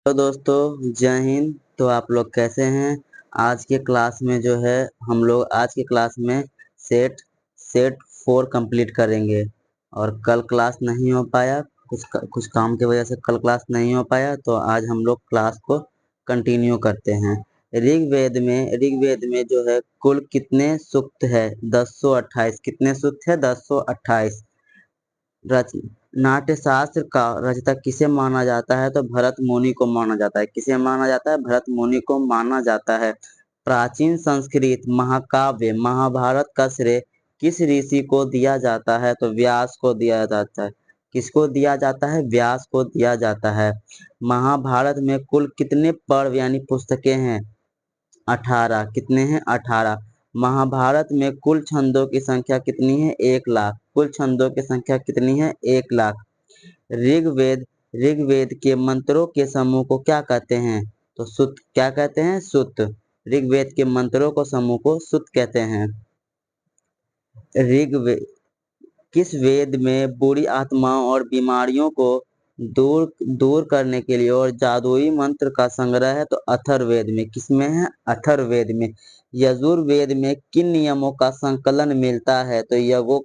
तो दोस्तों जय हिंद। तो आप लोग कैसे हैं? आज के क्लास में जो है हम लोग आज के क्लास में सेट सेट 4 कंप्लीट करेंगे। और कल क्लास नहीं हो पाया, कुछ काम की वजह से कल क्लास नहीं हो पाया, तो आज हम लोग क्लास को कंटिन्यू करते हैं। ऋग्वेद में जो है कुल कितने सूक्त है? 1028। कितने सूक्त है? 1028। रच नाट्यशास्त्र का रचयिता किसे माना जाता है? तो भरत मुनि को माना जाता है। किसे माना जाता है? भरत मुनि को माना जाता है। प्राचीन संस्कृत महाकाव्य महाभारत का श्रेय किस ऋषि को दिया जाता है? तो व्यास को दिया जाता है। किसको दिया जाता है? व्यास को दिया जाता है। महाभारत में कुल कितने पर्व यानी पुस्तकें हैं? 18। कितने हैं? 18। महाभारत में कुल छंदों की संख्या कितनी है? 1 लाख। कुल छंदों की संख्या कितनी है? 1 लाख। ऋग्वेद ऋग्वेद के मंत्रों के समूह को क्या कहते हैं? तो सुत। क्या कहते हैं? सुत। ऋग्वेद के मंत्रों को समूह को सुत कहते हैं। ऋग्वेद किस वेद में बुरी आत्माओं और बीमारियों को दूर दूर करने के लिए और जादुई मंत्र का संग्रह है? तो अथर्ववेद में। किसमें है? अथर्ववेद में। यजुर्वेद में किन नियमों का संकलन मिलता है? तो यज्ञों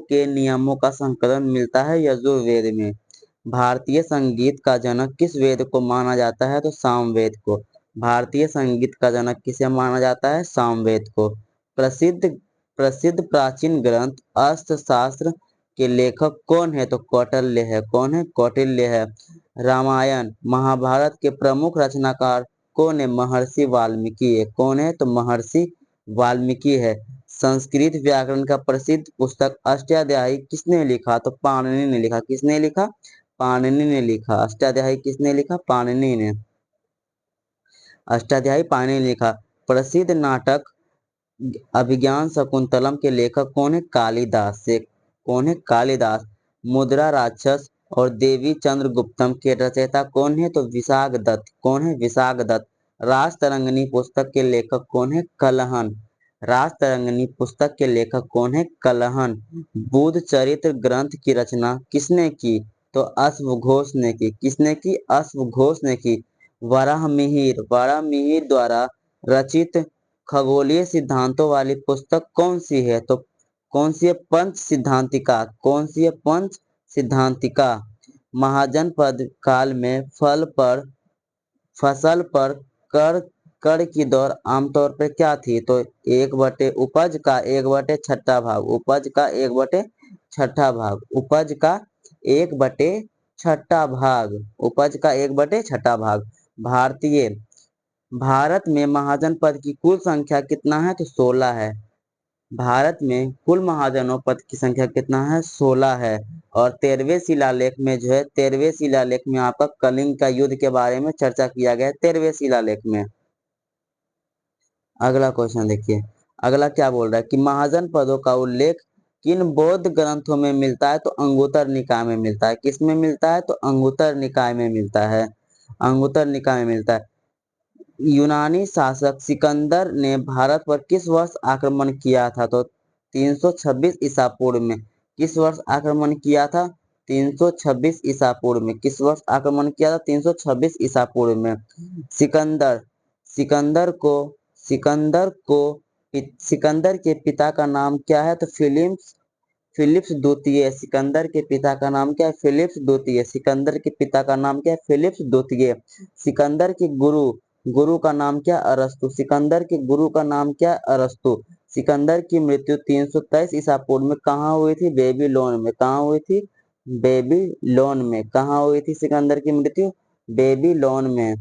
के नियमों का संकलन मिलता है यजुर्वेद में। भारतीय संगीत का जनक किस वेद को माना जाता है? तो सामवेद को। भारतीय संगीत का जनक किसे माना जाता है? सामवेद को। प्रसिद्ध प्रसिद्ध प्राचीन ग्रंथ अर्थशास्त्र के लेखक कौन है? तो कौटिल्य है। कौन है? कौटिल्य है। रामायण महाभारत के प्रमुख रचनाकार कौन है? महर्षि वाल्मीकि है। कौन है? तो महर्षि वाल्मीकि है। संस्कृत व्याकरण का प्रसिद्ध पुस्तक अष्टाध्यायी किसने लिखा? तो पाणिनि ने लिखा। किसने लिखा? पाणिनि ने लिखा। अष्टाध्यायी किसने लिखा? पाणिनि ने। अष्टाध्यायी पाणिनि ने लिखा। प्रसिद्ध नाटक अभिज्ञान शकुंतलम के लेखक कौन है? कालिदास से। कौन है? कालिदास। मुद्रा राक्षस और देवी चंद्रगुप्तम के रचयिता कौन है? तो विशाखदत्त। कौन है? विशाखदत्त। राजतरंगिणी पुस्तक के लेखक कौन है? कलहन। राजतरंगिणी पुस्तक के लेखक कौन है? कलहन। बुद्ध चरित्र ग्रंथ की रचना किसने की? तो अश्वघोष ने की। किसने की? अश्वघोष ने की। वराहमिहिर द्वारा रचित खगोलीय सिद्धांतों वाली पुस्तक कौन सी है? तो कौन सी है? पंच सिद्धांतिका। कौन सी है? पंच सिद्धांतिका। महाजनपद काल में फसल पर कर कर की दर आमतौर पर क्या थी? तो उपज का 1/6 भाग। उपज का 1/6 भाग। उपज का 1/6 भाग। उपज का 1/6 भाग। भारतीय भारत में महाजनपद की कुल संख्या कितना है? तो 16 है। भारत में कुल महाजनपद की संख्या कितना है? 16 है। और 13वें शिलालेख में जो है 13वें शिलालेख में आपका कलिंग का युद्ध के बारे में चर्चा किया गया है 13वें शिलालेख में। अगला क्वेश्चन देखिए। अगला क्या बोल रहा है कि महाजनपदों का उल्लेख किन बौद्ध ग्रंथों में मिलता है? तो अंगुत्तर निकाय में मिलता है। किसमें मिलता है? तो अंगुत्तर निकाय में मिलता है। अंगुत्तर निकाय में मिलता है। यूनानी शासक सिकंदर ने भारत पर किस वर्ष आक्रमण किया था? तो 326 ईसा पूर्व में। किस वर्ष आक्रमण किया था? 326 ईसा पूर्व में। किस वर्ष आक्रमण किया था? 326 ईसा पूर्व में। सिकंदर सिकंदर को सिकंदर को सिकंदर के पिता का नाम क्या है? तो फिलिप्स द्वितीय। सिकंदर के पिता का नाम क्या है? फिलिप्स द्वितीय। सिकंदर के पिता का नाम क्या है? फिलिप्स द्वितीय। सिकंदर के गुरु गुरु का नाम क्या? अरस्तु। सिकंदर के गुरु का नाम क्या? अरस्तु। सिकंदर की मृत्यु 323 ईसा पूर्व में कहाँ हुई थी? बेबीलोन में। कहाँ हुई थी? बेबीलोन में। कहाँ हुई थी सिकंदर की मृत्यु? बेबीलोन में।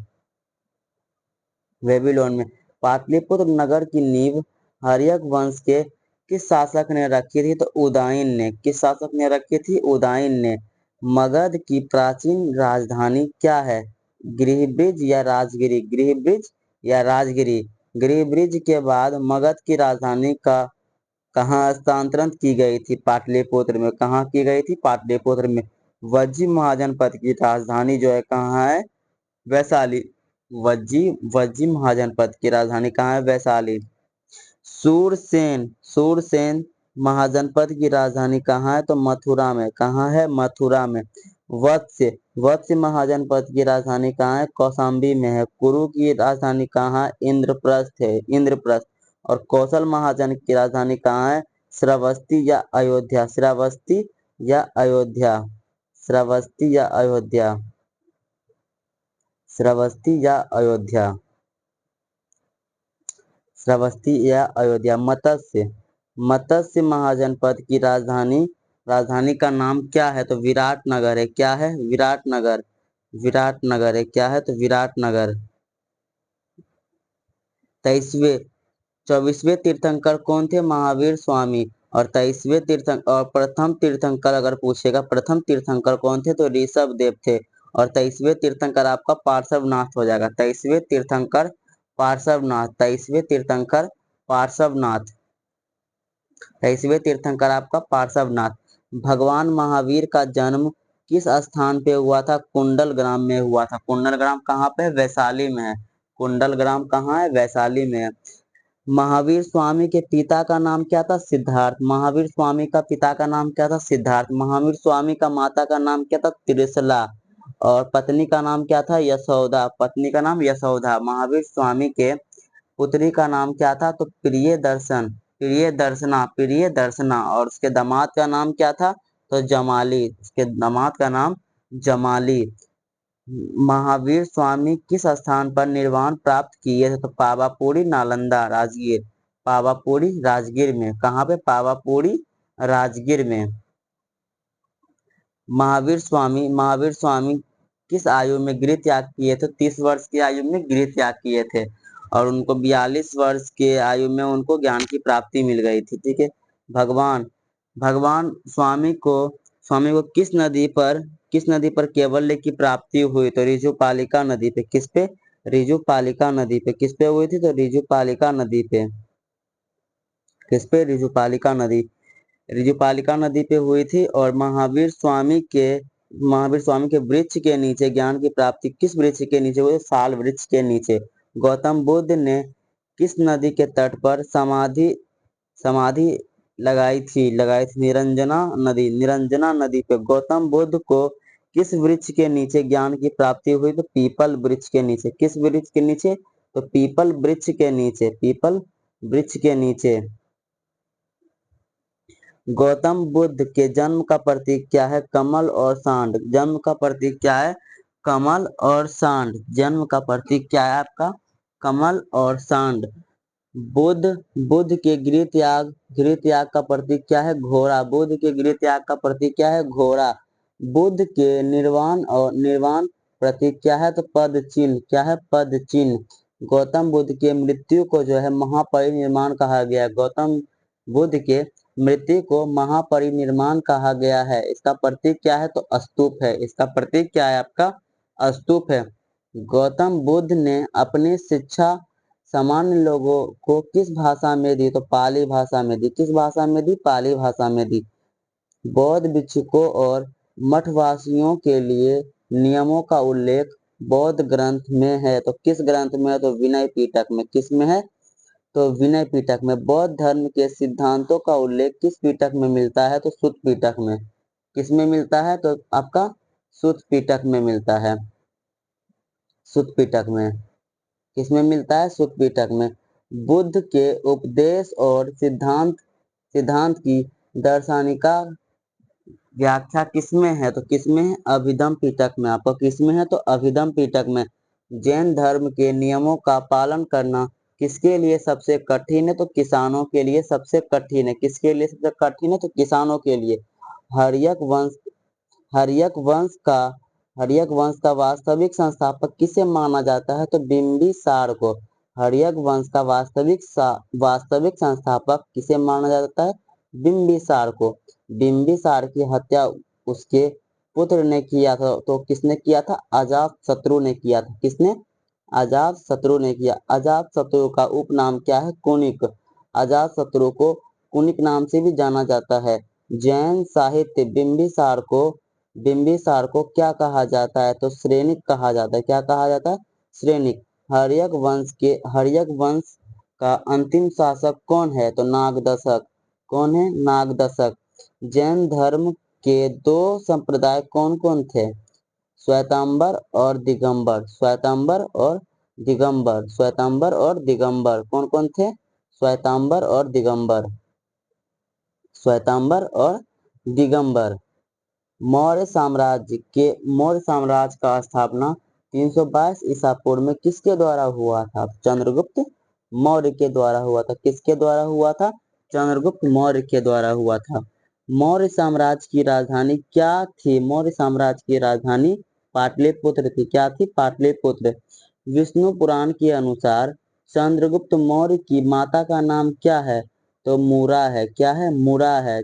बेबीलोन में। पाटलिपुत्र नगर की नींव हर्यक वंश के किस शासक ने रखी थी? तो उदयन ने। किस शासक ने रखी थी? उदयन ने। मगध की प्राचीन राजधानी क्या है? गृहब्रिज या राजगिरी? गृहब्रिज या राजगिरी? गृहब्रिज के बाद मगध की राजधानी का कहाँ स्थानांतरण की गई थी? पाटलिपुत्र में। कहाँ की गई थी? पाटलिपुत्र में। वज्जी महाजनपद की राजधानी जो है कहाँ है? वैशाली। वज्जी वज्जी महाजनपद की राजधानी कहाँ है? वैशाली। सूरसेन महाजनपद की राजधानी कहाँ है? तो मथुरा में। कहाँ है? मथुरा में। वत्स्य वत्स महाजनपद की राजधानी कहाँ है? कौशाम्बी में है। कुरु की राजधानी कहाँ है? इंद्रप्रस्थ है, इंद्रप्रस्थ। और कौशल महाजन की राजधानी कहाँ है? श्रावस्ती या अयोध्या, श्रावस्ती या अयोध्या, श्रावस्ती या अयोध्या, श्रावस्ती या अयोध्या, श्रावस्ती या अयोध्या। मत्स्य, मत्स्य महाजनपद की राजधानी, राजधानी का नाम क्या है? तो विराटनगर है। क्या है? विराटनगर, विराटनगर है। क्या है? तो विराटनगर। 23वें 24वें तीर्थंकर कौन थे? महावीर स्वामी। और 23वें तीर्थंकर और प्रथम तीर्थंकर अगर पूछेगा, प्रथम तीर्थंकर कौन थे? तो ऋषभ देव थे। और 23वें तीर्थंकर आपका पार्श्वनाथ हो जाएगा। 23वें तीर्थंकर पार्श्वनाथ, 23वें तीर्थंकर पार्श्वनाथ, 23वें तीर्थंकर आपका पार्श्वनाथ। भगवान महावीर का जन्म किस स्थान पे हुआ था? कुंडल ग्राम में हुआ था। कुंडल ग्राम कहाँ पे? वैशाली में है। कुंडल ग्राम कहाँ है? वैशाली में है। महावीर स्वामी के पिता का नाम क्या था? सिद्धार्थ। महावीर स्वामी का पिता का नाम क्या था? सिद्धार्थ। महावीर स्वामी का माता का नाम क्या था? त्रिशला। और पत्नी का नाम क्या था? यशोदा। पत्नी का नाम यशोदा। महावीर स्वामी के पुत्री का नाम क्या था? तो प्रिय दर्शन, प्रिय दर्शना, प्रिय दर्शना। और उसके दामाद का नाम क्या था? तो जमाली। उसके दामाद का नाम जमाली। महावीर स्वामी किस स्थान पर निर्वाण प्राप्त किए थे? तो पावापुरी, नालंदा, राजगीर, पावापुरी राजगीर में। कहाँ पे? पावापुरी राजगीर में। महावीर स्वामी किस आयु में गृह त्याग किए थे? 30 वर्ष की आयु में गृह त्याग किए थे। और उनको 42 वर्ष के आयु में उनको ज्ञान की प्राप्ति मिल गई थी। ठीक है। भगवान भगवान स्वामी को किस नदी पर केवल्य की प्राप्ति हुई? तो ऋजुपालिका नदी पे। किस पे? ऋजुपालिका नदी पे। किस पे हुई थी? तो ऋजुपालिका नदी पे। किस पे? ऋजुपालिका नदी, ऋजुपालिका नदी पे हुई थी। और महावीर स्वामी के वृक्ष के नीचे ज्ञान की प्राप्ति किस वृक्ष के नीचे हुई? साल वृक्ष के नीचे। गौतम बुद्ध ने किस नदी के तट पर समाधि समाधि लगाई थी? निरंजना नदी पे। गौतम बुद्ध को किस वृक्ष के नीचे ज्ञान की प्राप्ति हुई? तो पीपल वृक्ष के नीचे। किस वृक्ष के नीचे? तो पीपल वृक्ष के नीचे, पीपल वृक्ष के नीचे। गौतम बुद्ध के जन्म का प्रतीक क्या है? कमल और सांड। जन्म का प्रतीक क्या है? कमल और सांड। जन्म का प्रतीक क्या है आपका? कमल और सांड। बुद्ध बुद्ध के गृह त्याग का प्रतीक क्या है? घोड़ा। बुद्ध के गृह त्याग का प्रतीक क्या है? घोड़ा। बुद्ध के निर्वाण प्रतीक क्या है? तो पद चिन्ह। क्या है? पद चिन्ह। गौतम बुद्ध के मृत्यु को जो है महापरिनिर्वाण कहा गया। गौतम बुद्ध के मृत्यु को महापरिनिर्वाण कहा गया है। इसका प्रतीक क्या है? तो स्तूप है। इसका प्रतीक क्या है आपका? स्तूप है। गौतम बुद्ध ने अपनी शिक्षा सामान्य लोगों को किस भाषा में दी? तो पाली भाषा में दी। किस भाषा में दी? पाली भाषा में दी। बौद्ध भिक्षुकों और मठवासियों के लिए नियमों का उल्लेख बौद्ध ग्रंथ में है। तो किस ग्रंथ में है? तो विनय पिटक में। किस में है? तो विनय पिटक में। बौद्ध धर्म के सिद्धांतों का उल्लेख किस पिटक में मिलता है? तो सुत्त पिटक में। किस में मिलता है? तो आपका सुत्त पिटक में मिलता है। सुत्त पिटक में। किसमें मिलता है? सुत्त पिटक में। बुद्ध के उपदेश और सिद्धांत की दार्शनिका व्याख्या किसमें है? तो किसमें है? अभिधम पिटक में। आपको किसमें है? तो अभिधम पिटक में। जैन धर्म के नियमों का पालन करना किसके लिए सबसे कठिन है? तो किसानों के लिए सबसे कठिन है। किसके लिए सबसे कठिन है? तो किसानों के लिए। हर्यक वंश हर्यक वंश का हर्यक वंश का वास्तविक संस्थापक किसे माना जाता है? तो बिंबिसार को। हर्यक वंश का वास्तविक संस्थापक किसे माना जाता है? बिंबिसार को। बिंबिसार की हत्या उसके पुत्र ने किया था। तो किसने किया था? अजात शत्रु ने किया था। किसने? अजात शत्रु ने किया। अजात शत्रु का उपनाम क्या है? कुनिक। अजात शत्रु को कुनिक नाम से भी जाना जाता है। जैन साहित्य बिंबिसार को क्या कहा जाता है? तो श्रेणिक कहा जाता है। क्या कहा जाता है? श्रेणिक। हर्यक वंश का अंतिम शासक कौन है? तो नागदशक। कौन है? नागदशक। जैन धर्म के दो संप्रदाय कौन कौन थे? श्वेतांबर और दिगंबर, श्वेतांबर और दिगंबर, श्वेतांबर और दिगंबर कौन कौन थे? श्वेतांबर और दिगंबर, श्वेतांबर और दिगंबर। मौर्य साम्राज्य का स्थापना 322 ईसा पूर्व में किसके द्वारा हुआ था? चंद्रगुप्त मौर्य के द्वारा हुआ था। किसके द्वारा हुआ था? चंद्रगुप्त मौर्य के द्वारा हुआ था। मौर्य साम्राज्य की राजधानी क्या थी? मौर्य साम्राज्य की राजधानी पाटलिपुत्र थी। क्या थी? पाटलिपुत्र। विष्णु पुराण के अनुसार चंद्रगुप्त मौर्य की माता का नाम क्या है? तो मुरा है। क्या है? मुरा है।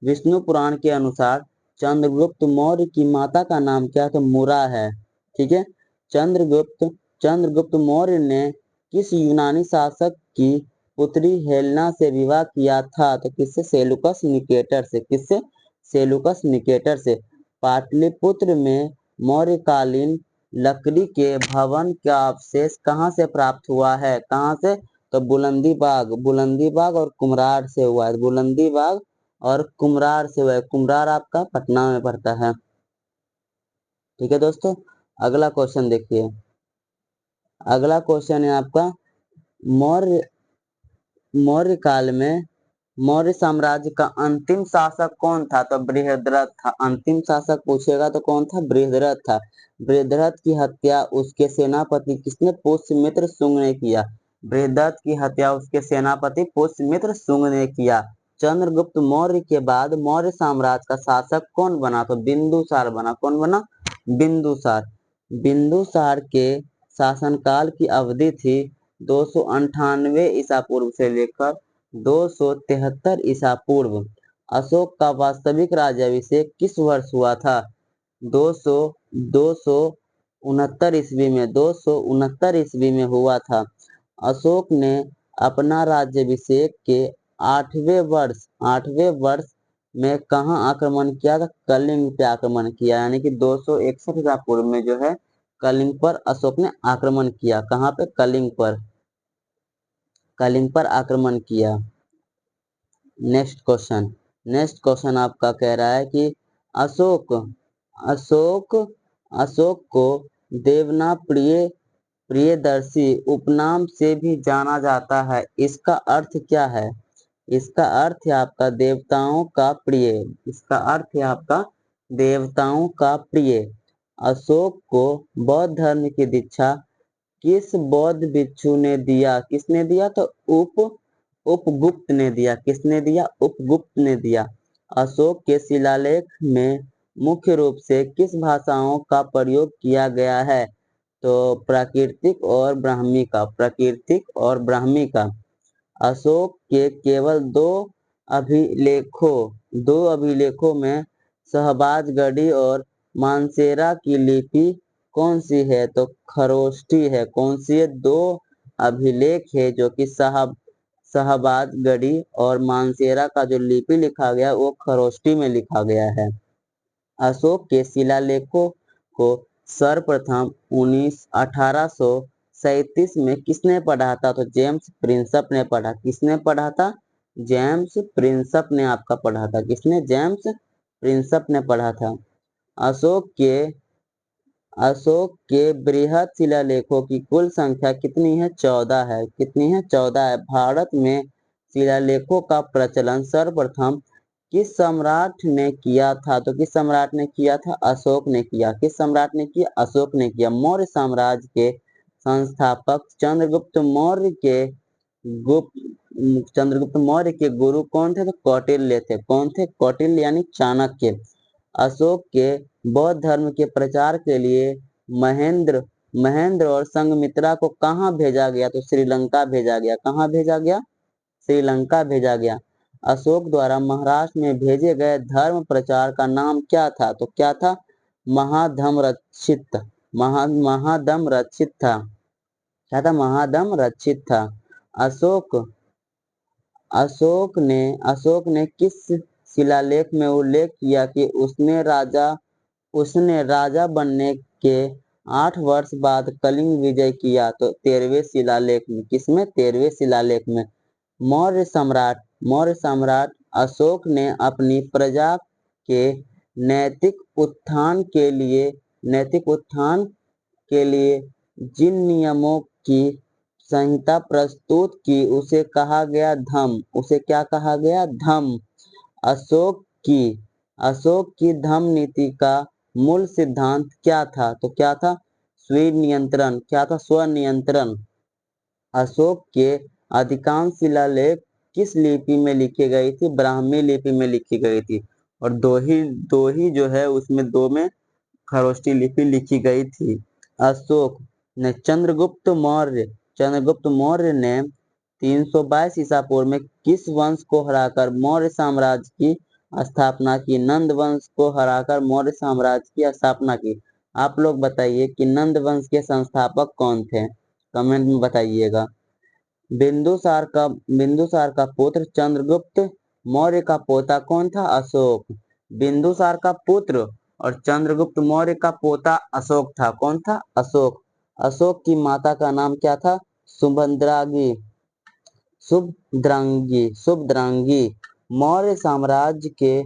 विष्णु पुराण के अनुसार चंद्रगुप्त मौर्य की माता का नाम क्या है? तो मुरा है। ठीक है। चंद्रगुप्त मौर्य ने किस यूनानी शासक की पुत्री हेलेना से विवाह किया था? तो किससे? सेलुकस निकेटर से। किससे? सेलुकस निकेटर से। पाटलिपुत्र में मौर्यकालीन लकड़ी के भवन का अवशेष कहाँ से प्राप्त हुआ है? कहाँ से? तो बुलंदीबाग और कुम्हरार से हुआ है। बुलंदीबाग और कुम्हरार से हुआ है। कुम्हरार आपका पटना में पड़ता है। ठीक है दोस्तों, अगला क्वेश्चन देखिए। अगला क्वेश्चन है आपका मौर्य काल में मौर्य साम्राज्य का अंतिम शासक कौन था? तो बृहद्रथ था। अंतिम शासक पूछेगा तो कौन था? बृहद्रथ था। बृहद्रथ की हत्या उसके सेनापति किसने? पुष्यमित्र शुंग ने किया। बृहद्रथ की हत्या उसके सेनापति पुष्यमित्र शुंग ने किया। चंद्रगुप्त मौर्य के बाद मौर्य साम्राज्य का शासक कौन बना? तो बिंदुसार बना। कौन बना? बिंदुसार। बिंदुसार के शासनकाल की अवधि थी 298 ईसा पूर्व से लेकर 273 ईसा पूर्व। अशोक का वास्तविक राज्याभिषेक किस वर्ष हुआ था? 269 ईस्वी में। 269 ईस्वी में हुआ था। अशोक ने अपना राज्याभिषेक के 8वें वर्ष में कहाँ आक्रमण किया था? कलिंग पे आक्रमण किया। यानी कि 261 ईसा पूर्व में जो है कलिंग पर अशोक ने आक्रमण किया। कहाँ पे? कलिंग पर। कलिंग पर आक्रमण किया। नेक्स्ट क्वेश्चन आपका कह रहा है कि अशोक अशोक अशोक को देवना प्रियदर्शी उपनाम से भी जाना जाता है। इसका अर्थ क्या है? इसका अर्थ है आपका देवताओं का प्रिय। इसका अर्थ है आपका देवताओं का प्रिय। अशोक को बौद्ध धर्म की दीक्षा किस बौद्ध भिक्षु ने दिया? किसने दिया? तो उपगुप्त ने दिया। किसने दिया? उपगुप्त ने दिया। अशोक के शिलालेख में मुख्य रूप से किस भाषाओं का प्रयोग किया गया है? तो प्राकृतिक और ब्राह्मी का। प्राकृतिक और ब्राह्मी का। अशोक के केवल दो अभिलेखों में शहबाजगढ़ी और मानसेरा की लिपि कौन सी है? तो खरोष्ठी है। कौन सी है? दो अभिलेख है जो कि शहबाजगढ़ी और मानसेरा का जो लिपि लिखा गया वो खरोष्ठी में लिखा गया है। अशोक के शिलालेखों को सर्वप्रथम 1837 में किसने पढ़ा था? तो जेम्स प्रिंसप ने पढ़ा। किसने पढ़ा था? जेम्स प्रिंसप ने आपका पढ़ा था। किसने? जेम्स प्रिंसप ने पढ़ा था। अशोक के बृहद शिलालेखों की कुल संख्या कितनी है? 14 है। कितनी है? 14 है। भारत में शिलालेखों का प्रचलन सर्वप्रथम किस सम्राट ने किया था? तो किस सम्राट ने किया था? अशोक ने किया। किस सम्राट ने किया? अशोक ने किया। मौर्य साम्राज्य के संस्थापक चंद्रगुप्त मौर्य के गुरु कौन थे? तो कौटिल्य थे। कौन थे? कौटिल्य यानी चाणक्य। अशोक के बौद्ध धर्म के प्रचार के लिए महेंद्र और संघमित्रा को कहाँ भेजा गया? तो श्रीलंका भेजा गया। कहाँ भेजा गया? श्रीलंका भेजा गया। अशोक द्वारा महाराष्ट्र में भेजे गए धर्म प्रचार का नाम क्या था? तो क्या था? महाधम्मरक्षित। महाधम्मरक्षित था। क्या था? महाधम्मरक्षित था। अशोक ने किस शिलालेख में उल्लेख किया कि उसने राजा बनने के 8 वर्ष बाद कलिंग विजय किया? तो 13वें शिलालेख में। किसमें? 13वें शिलालेख में। मौर्य सम्राट अशोक ने अपनी प्रजा के नैतिक उत्थान के लिए नैतिक उत्थान के लिए जिन नियमों की संहिता प्रस्तुत की उसे कहा गया धम्म। उसे क्या कहा गया? धम्म। अशोक की धम्म नीति का मूल सिद्धांत क्या था? तो क्या था? स्वनियंत्रण। क्या था? स्वनियंत्रण। अशोक के अधिकांश शिलालेख किस लिपि में लिखी गई थी? ब्राह्मी लिपि में लिखी गई थी। और दो ही जो है उसमें दो में खरोष्ठी लिपि लिखी गई थी। अशोक ने चंद्रगुप्त मौर्य ने 322 ईसा पूर्व में किस वंश को हराकर मौर्य साम्राज्य की स्थापना की? नंद वंश को हराकर मौर्य साम्राज्य की स्थापना की। आप लोग बताइए कि नंद वंश के संस्थापक कौन थे? कमेंट में बताइएगा। बिंदुसार का पुत्र चंद्रगुप्त मौर्य का पोता कौन था? अशोक। बिंदुसार का पुत्र और चंद्रगुप्त मौर्य का पोता अशोक था। कौन था? अशोक। अशोक की माता का नाम क्या था? शुभद्रांगी। मौर्य साम्राज्य के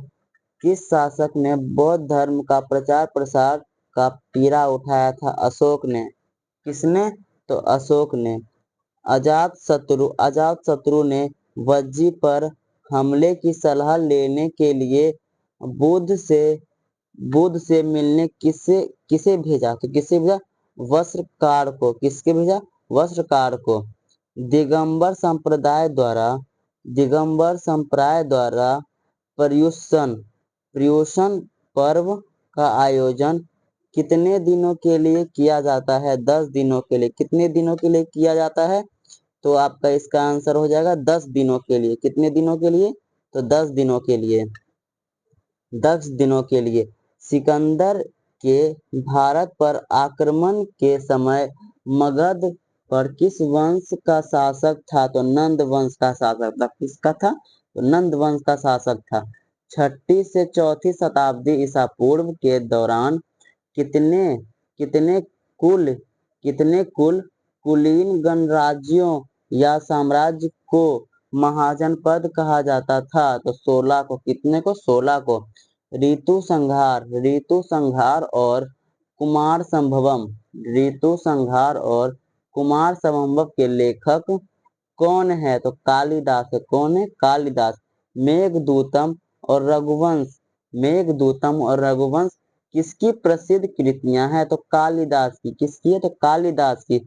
किस शासक ने बौद्ध धर्म का प्रचार प्रसार का पीड़ा उठाया था? अशोक ने। किसने? तो अशोक ने। अजातशत्रु ने वज्जी पर हमले की सलाह लेने के लिए बुद्ध से मिलने किसे भेजा? तो किसे भेजा? वस्त्रकार को। किसके भेजा? वस्त्रकार को। दिगंबर संप्रदाय द्वारा पर्युषण पर्व का आयोजन कितने दिनों के लिए किया जाता है? 10 दिनों के लिए। कितने दिनों के लिए किया जाता है? तो आपका इसका आंसर हो जाएगा 10 दिनों के लिए। कितने दिनों के लिए? तो 10 दिनों के लिए। 10 दिनों के लिए। सिकंदर के भारत पर आक्रमण के समय मगध पर किस वंश का शासक था? तो नंद वंश का शासक था। किसका था? तो नंद वंश का शासक था। 6ठी से 4ठी शताब्दी ईसा पूर्व के दौरान कितने कुल कुलीन गणराज्यों या साम्राज्य को महाजनपद कहा जाता था? तो 16 को। कितने को? 16 को। ऋतु संहार और कुमार संभवम के लेखक कौन है? तो कालिदास है। कौन है? कालिदास। मेघदूतम और रघुवंश किसकी प्रसिद्ध कृतियां हैं? तो कालिदास की। किसकी है? तो कालिदास की।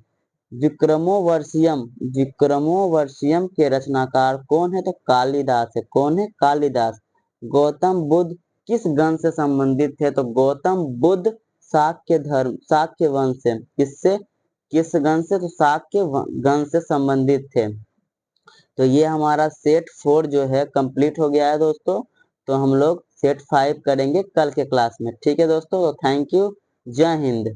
विक्रमोर्वशीयम के रचनाकार कौन है? तो कालिदास है। कौन है? कालिदास। गौतम बुद्ध किस गण से संबंधित थे? तो गौतम बुद्ध शाक्य वंश से। किससे? किस गण से? तो शाक्य गण से संबंधित थे। तो ये हमारा सेट 4 जो है कंप्लीट हो गया है दोस्तों। तो हम लोग सेट 5 करेंगे कल के क्लास में। ठीक है दोस्तों। तो थैंक यू। जय हिंद।